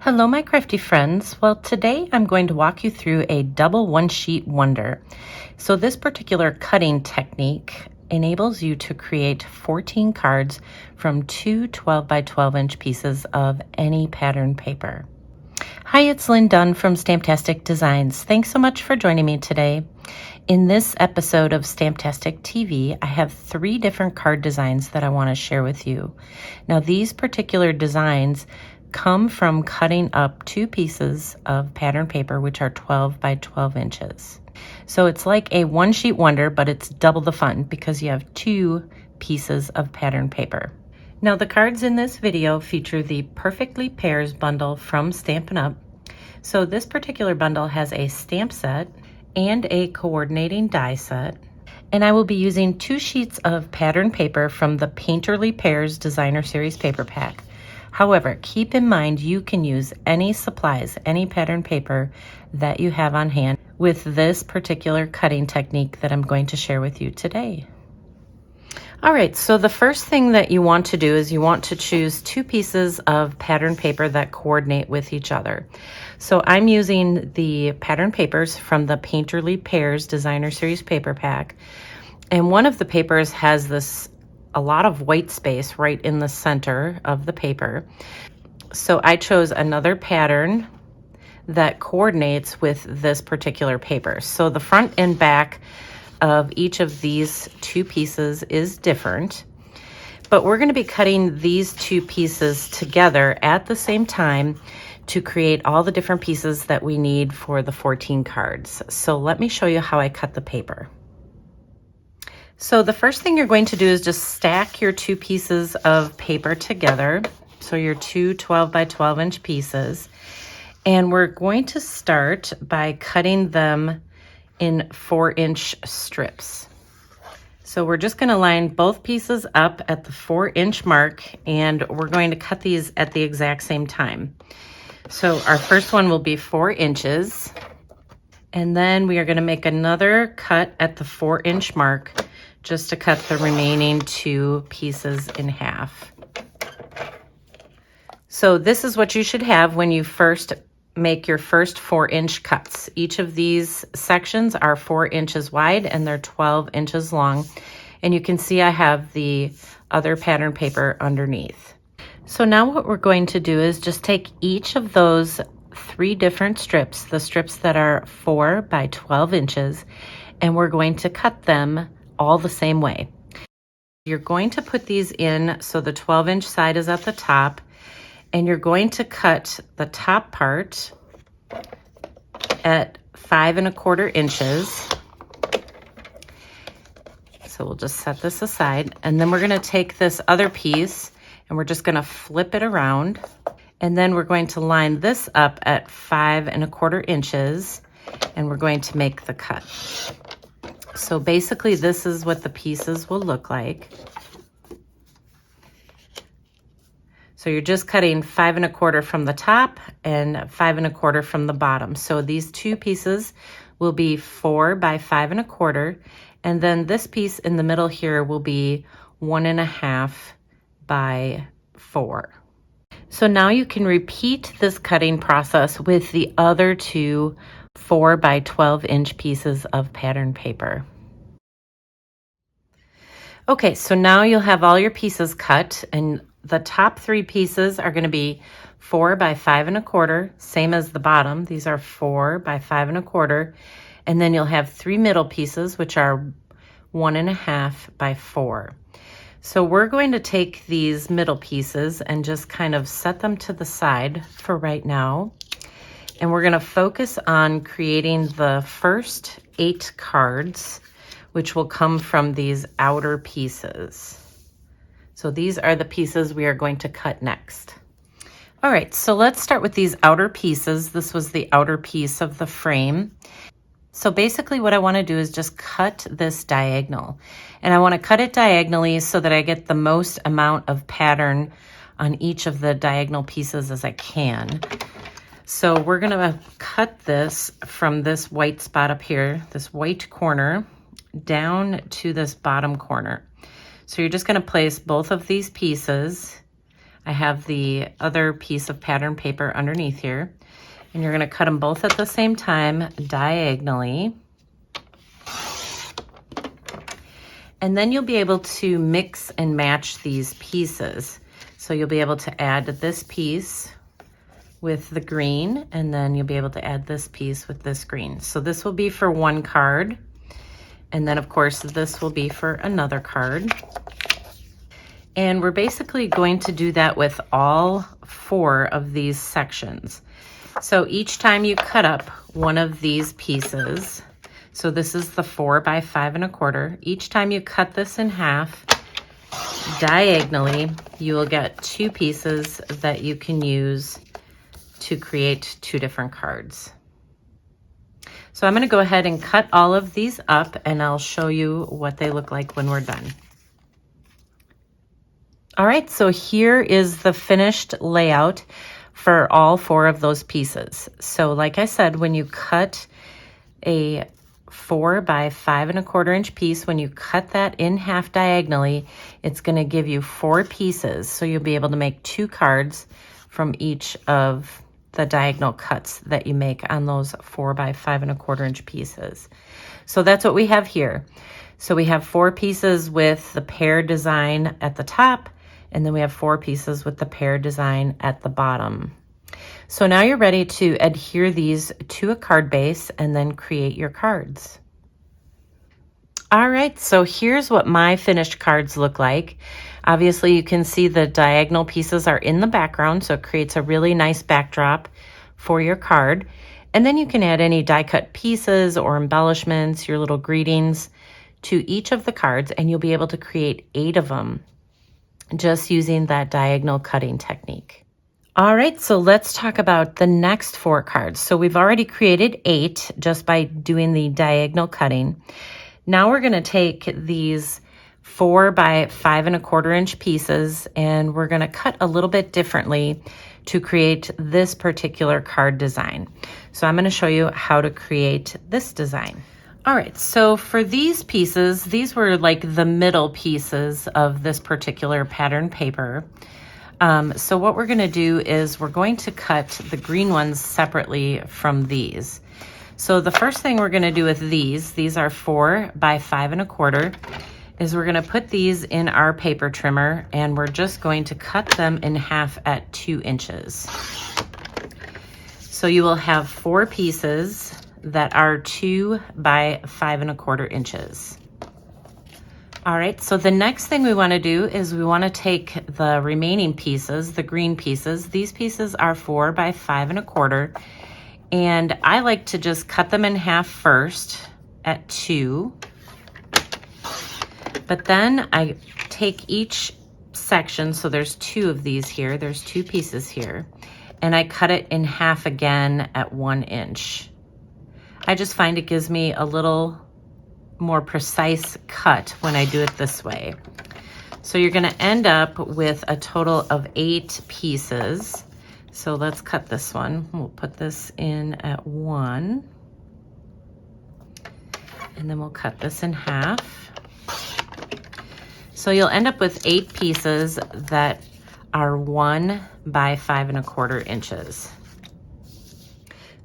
Hello, my crafty friends. Well, today I'm going to walk you through a double one-sheet wonder. So this particular cutting technique enables you to create 14 cards from two 12 by 12 inch pieces of any pattern paper. Hi, it's Lynn Dunn from Stamptastic Designs. Thanks so much for joining me today. In this episode of Stamptastic TV, I have 3 different card designs that I want to share with you. Now, these particular designs come from cutting up 2 pieces of pattern paper, which are 12 by 12 inches. So it's like a one-sheet wonder, but it's double the fun because you have 2 pieces of pattern paper. Now, the cards in this video feature the Painterly Pears bundle from Stampin Up. So this particular bundle has a stamp set and a coordinating die set. And I will be using 2 sheets of pattern paper from the Painterly Pears Designer Series paper pack. However, keep in mind you can use any supplies, any pattern paper that you have on hand with this particular cutting technique that I'm going to share with you today. All right, so the first thing that you want to do is you want to choose 2 pieces of pattern paper that coordinate with each other. So I'm using the pattern papers from the Painterly Pears Designer Series paper pack. And one of the papers has a lot of white space right in the center of the paper. So I chose another pattern that coordinates with this particular paper. So the front and back of each of these 2 pieces is different, but we're going to be cutting these 2 pieces together at the same time to create all the different pieces that we need for the 14 cards. So let me show you how I cut the paper. So the first thing you're going to do is just stack your 2 pieces of paper together. So your 2 12 by 12 inch pieces. And we're going to start by cutting them in 4-inch strips. So we're just going to line both pieces up at the 4-inch mark, and we're going to cut these at the exact same time. So our first one will be 4 inches. And then we are going to make another cut at the 4-inch mark, just to cut the remaining 2 pieces in half. So this is what you should have when you first make your first 4-inch cuts. Each of these sections are 4 inches wide and they're 12 inches long. And you can see I have the other pattern paper underneath. So now what we're going to do is just take each of those 3 different strips, the strips that are 4 by 12 inches, and we're going to cut them all the same way. You're going to put these in so the 12-inch side is at the top, and you're going to cut the top part at 5 1/4 inches. So we'll just set this aside, and then we're going to take this other piece and we're just going to flip it around, and then we're going to line this up at 5 1/4 inches, and we're going to make the cut. So basically this is what the pieces will look like. So you're just cutting 5 1/4 from the top and 5 1/4 from the bottom. So these 2 pieces will be 4 by 5 1/4, and then this piece in the middle here will be 1 1/2 by 4. So now you can repeat this cutting process with the other 2 4 by 12 inch pieces of pattern paper. Okay, so now you'll have all your pieces cut, and the top 3 pieces are going to be 4 by 5 1/4, same as the bottom. These are 4 by 5 1/4, and then you'll have 3 middle pieces, which are 1 1/2 by 4. So we're going to take these middle pieces and just kind of set them to the side for right now. And we're going to focus on creating the first 8 cards, which will come from these outer pieces. So these are the pieces we are going to cut next. All right, so let's start with these outer pieces. This was the outer piece of the frame. So basically what I want to do is just cut this diagonal. And I want to cut it diagonally so that I get the most amount of pattern on each of the diagonal pieces as I can. So we're going to cut this from this white spot up here, this white corner, down to this bottom corner. So you're just going to place both of these pieces I have the other piece of pattern paper underneath here, and you're going to cut them both at the same time diagonally. And then you'll be able to mix and match these pieces. So you'll be able to add this piece with the green, and then you'll be able to add this piece with this green. So this will be for one card, and then of course this will be for another card. And we're basically going to do that with all 4 of these sections. So each time you cut up one of these pieces, so this is the 4 by 5 1/4, each time you cut this in half diagonally, you will get 2 pieces that you can use to create 2 different cards. So I'm going to go ahead and cut all of these up, and I'll show you what they look like when we're done. All right, so here is the finished layout for all 4 of those pieces. So like I said, when you cut a 4 by 5 1/4 inch piece, when you cut that in half diagonally, it's going to give you 4 pieces. So you'll be able to make 2 cards from each of the diagonal cuts that you make on those 4 by 5 1/4 inch pieces. So that's what we have here. So we have 4 pieces with the pear design at the top, and then we have 4 pieces with the pear design at the bottom. So now you're ready to adhere these to a card base and then create your cards. All right, so here's what my finished cards look like. Obviously, you can see the diagonal pieces are in the background, so it creates a really nice backdrop for your card. And then you can add any die cut pieces or embellishments, your little greetings to each of the cards, and you'll be able to create 8 of them just using that diagonal cutting technique. All right, so let's talk about the next 4 cards. So we've already created 8 just by doing the diagonal cutting. Now we're going to take these 4 by 5 1/4 inch pieces, and we're going to cut a little bit differently to create this particular card design. So I'm going to show you how to create this design. All right, so for these pieces, these were like the middle pieces of this particular pattern paper. So what we're going to do is we're going to cut the green ones separately from these. So the first thing we're going to do with these are 4 by 5 1/4, is we're going to put these in our paper trimmer, and we're just going to cut them in half at 2 inches. So you will have 4 pieces that are 2 by 5 1/4 inches. All right, so the next thing we want to do is we want to take the remaining pieces, the green pieces. These pieces are 4 by 5 1/4, and I like to just cut them in half first at 2. But then I take each section, so there's 2 of these here, there's 2 pieces here, and I cut it in half again at 1 inch. I just find it gives me a little more precise cut when I do it this way. So you're going to end up with a total of 8 pieces. So let's cut this one. We'll put this in at 1, and then we'll cut this in half. So you'll end up with 8 pieces that are 1 by 5 1/4 inches.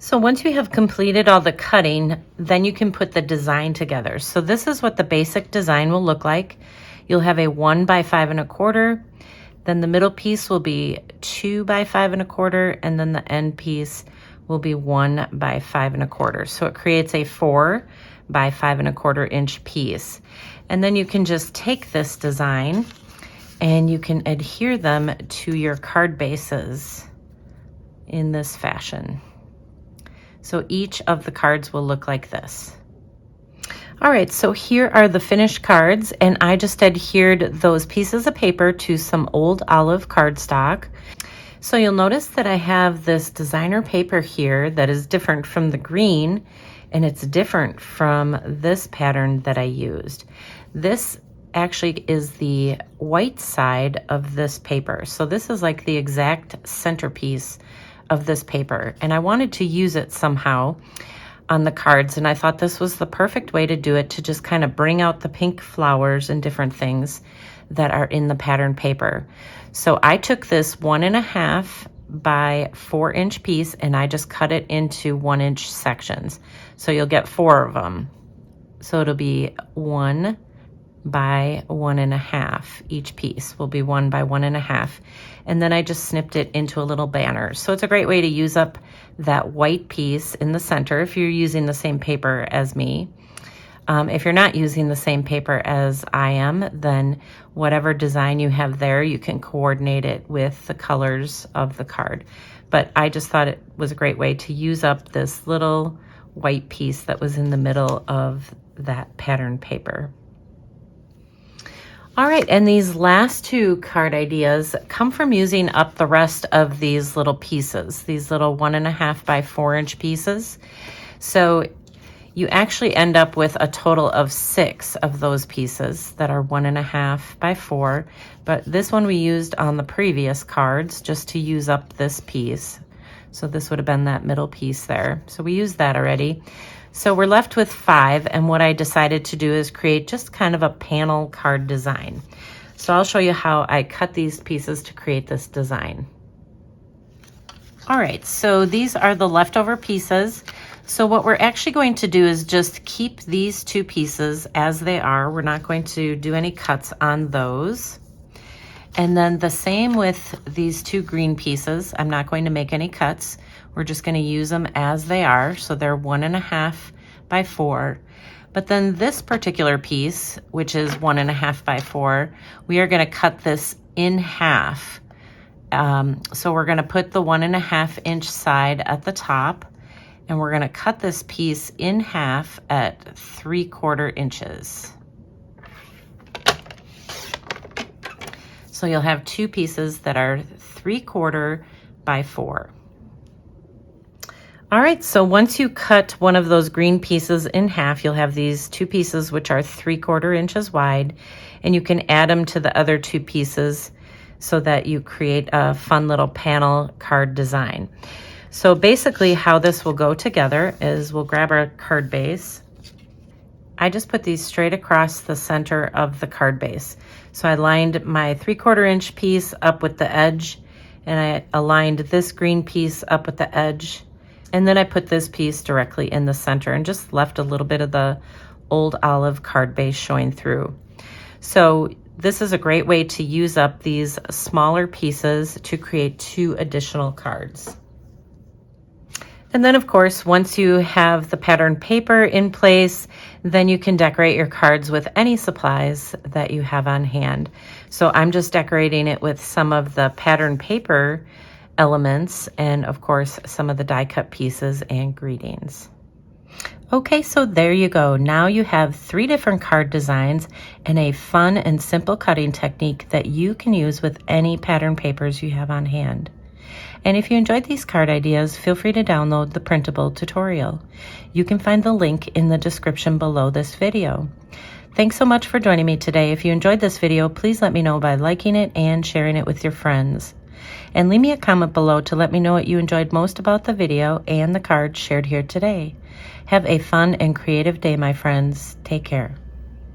So once you have completed all the cutting, then you can put the design together. So this is what the basic design will look like. You'll have a 1 by 5 1/4, then the middle piece will be 2 by 5 1/4, and then the end piece will be 1 by 5 1/4. So it creates a 4 by 5 1/4 inch piece. And then you can just take this design and you can adhere them to your card bases in this fashion. So each of the cards will look like this. All right, so here are the finished cards, and I just adhered those pieces of paper to some old olive cardstock. So you'll notice that I have this designer paper here that is different from the green, and it's different from this pattern that I used. This actually is the white side of this paper. So this is like the exact centerpiece of this paper, and I wanted to use it somehow on the cards, and I thought this was the perfect way to do it, to just kind of bring out the pink flowers and different things that are in the pattern paper. So I took this 1.5 by 4 inch piece and I just cut it into 1 inch sections. So you'll get 4 of them. So it'll be 1 by 1.5. Each piece will be 1 by 1.5. And then I just snipped it into a little banner. So it's a great way to use up that white piece in the center if you're using the same paper as me. If you're not using the same paper as I am, then whatever design you have there, you can coordinate it with the colors of the card. But I just thought it was a great way to use up this little white piece that was in the middle of that pattern paper. All right, and these last 2 card ideas come from using up the rest of these little pieces, these little 1.5 by 4 inch pieces. So you actually end up with a total of 6 of those pieces that are 1.5 by 4, but this one we used on the previous cards just to use up this piece. So this would have been that middle piece there. So we used that already. So we're left with 5, and what I decided to do is create just kind of a panel card design. So I'll show you how I cut these pieces to create this design. All right, so these are the leftover pieces. So what we're actually going to do is just keep these 2 pieces as they are. We're not going to do any cuts on those. And then the same with these 2 green pieces. I'm not going to make any cuts. We're just going to use them as they are. So they're 1.5 by 4. But then this particular piece, which is 1.5 by 4, we are going to cut this in half. So we're going to put the 1.5 inch side at the top, and we're going to cut this piece in half at 3/4 inches. So you'll have 2 pieces that are 3/4 by 4. All right, so once you cut one of those green pieces in half, you'll have these 2 pieces which are 3/4 inches wide, and you can add them to the other 2 pieces so that you create a fun little panel card design. So basically how this will go together is we'll grab our card base. I just put these straight across the center of the card base. So I lined my 3/4 inch piece up with the edge, and I aligned this green piece up with the edge, and then I put this piece directly in the center and just left a little bit of the old olive card base showing through. So this is a great way to use up these smaller pieces to create 2 additional cards. And then of course, once you have the pattern paper in place, then you can decorate your cards with any supplies that you have on hand. So I'm just decorating it with some of the pattern paper elements and of course some of the die cut pieces and greetings. Okay, so there you go. Now you have 3 different card designs and a fun and simple cutting technique that you can use with any pattern papers you have on hand. And if you enjoyed these card ideas, feel free to download the printable tutorial. You can find the link in the description below this video. Thanks so much for joining me today. If you enjoyed this video, please let me know by liking it and sharing it with your friends. And leave me a comment below to let me know what you enjoyed most about the video and the cards shared here today. Have a fun and creative day, my friends. Take care.